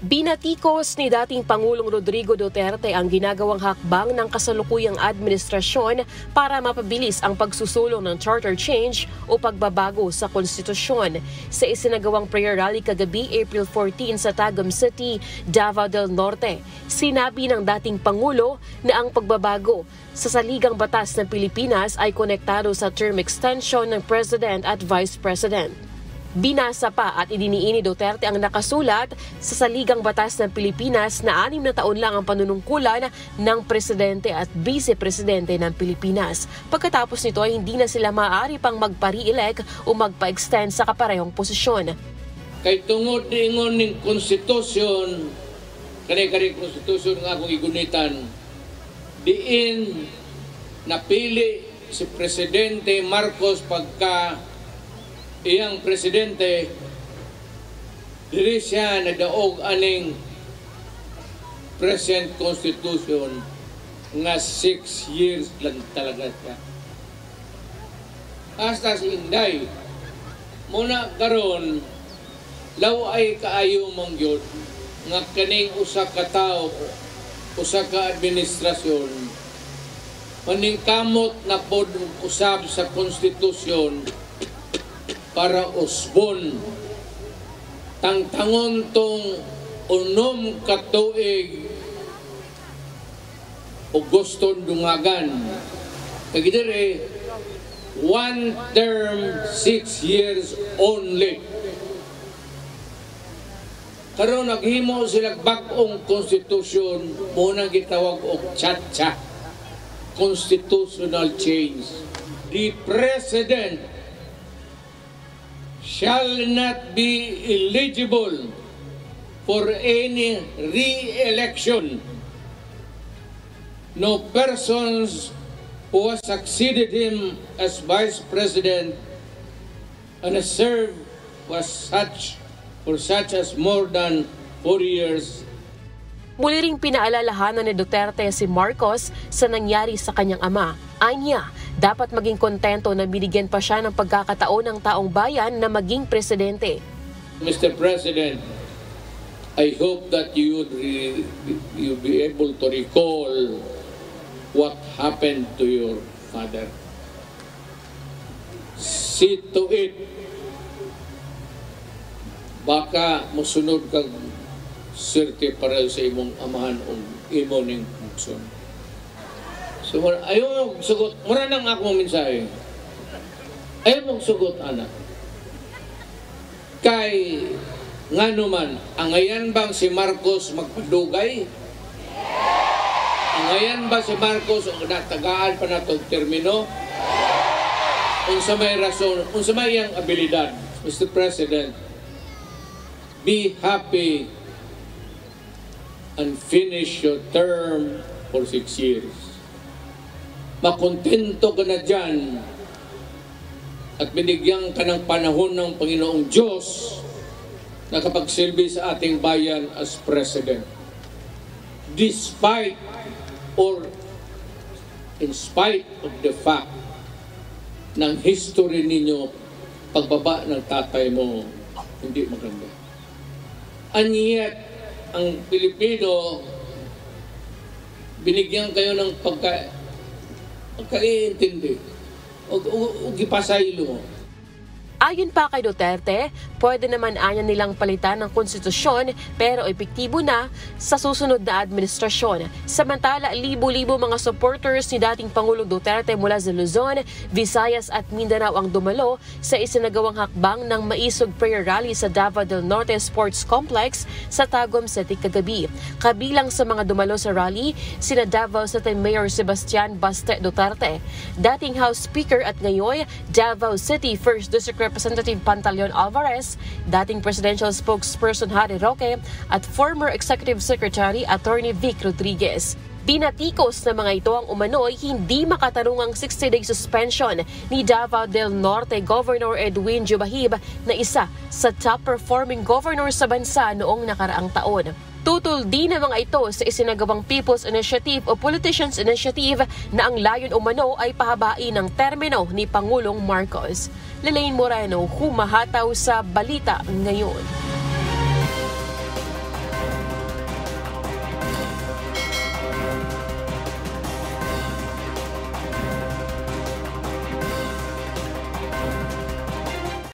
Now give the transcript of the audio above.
Binatikos ni dating Pangulong Rodrigo Duterte ang ginagawang hakbang ng kasalukuyang administrasyon para mapabilis ang pagsusulong ng charter change o pagbabago sa konstitusyon. Sa isinagawang prayer rally kagabi April 14 sa Tagum City, Davao del Norte, sinabi ng dating Pangulo na ang pagbabago sa saligang batas ng Pilipinas ay konektado sa term extension ng President at Vice President. Binasa pa at idiniin ni Duterte ang nakasulat sa saligang batas ng Pilipinas na 6 na taon lang ang panunungkulan ng Presidente at Vice-Presidente ng Pilipinas. Pagkatapos nito ay hindi na sila maaari pang magpa-re-elect o magpa-extend sa kaparehong posisyon. Kay tungod niingon ning konstitusyon, kani konstitusyon nga akong igunitan, diin napili si Presidente Marcos pagka iyang presidente, diri siya nadaog aning present constitution nga 6 years lang talaga siya. Hasta si Inday, muna karon law ay kaayo mong yun nga kaning usa ka tawo, usa ka administrasyon, maningkamot na pod usab sa konstitusyon para usbon tangtangon tong 6 ka tuig o guston dungagan kagidire 1 term 6 years only. Karon naghimo sila bag-ong konstitusyon mo nang gitawag og CHATCHA, constitutional change. The President shall not be eligible for any re-election. No persons who has succeeded him as Vice President and has served for such as more than 4 years. Muli ring pinaalalahanan ni Duterte si Marcos sa nangyari sa kanyang ama. Anya, dapat maging kontento na binigyan pa siya ng pagkakataon ng taong bayan na maging presidente. Mr. President, I hope that you'll be able to recall what happened to your father. See to it. Baka musunod kag sirte para sa imong amahan o imo ning funksyon. So, ayaw mong sugot. Mura nang ako mensahe. Ayaw mong sugot, anak. Kay, nga naman, angayan bang si Marcos magpadugay? Angayan ba si Marcos o natagaan pa na itong termino? Unsa may rason, unsa may iyang abilidad, Mr. President, be happy and finish your term for 6 years. Makontento ka na dyan at binigyan ka ng panahon ng Panginoong Diyos na kapagsilbi sa ating bayan as President. Despite or in spite of the fact ng history ninyo, pagbaba ng tatay mo, hindi maganda. And yet, ang Pilipino, binigyan kayo ng pagkaiintindi o gipasaylo. Ayon pa kay Duterte, pwede naman anya nilang palitan ng konstitusyon pero epektibo na sa susunod na administrasyon. Samantala, libo-libo mga supporters ni dating Pangulong Duterte mula sa Luzon, Visayas at Mindanao ang dumalo sa isinagawang hakbang ng maisog prayer rally sa Davao del Norte Sports Complex sa Tagum City kagabi. Kabilang sa mga dumalo sa rally, sina Davao City Mayor Sebastian Baste Duterte, dating House Speaker at ngayon Davao City 1st District Representative Pantaleon Alvarez, dating Presidential Spokesperson Harry Roque at former Executive Secretary Attorney Vic Rodriguez. Binatikos na mga ito ang umano'y hindi makatarungang 60-day suspension ni Davao del Norte Governor Edwin Jubahib na isa sa top-performing governor sa bansa noong nakaraang taon. Tutol din ang mga ito sa isinagawang People's Initiative o Politicians Initiative na ang layon umano ay pahabain ng termino ni Pangulong Marcos. Lelaine Moreno, humahataw sa Balita Ngayon.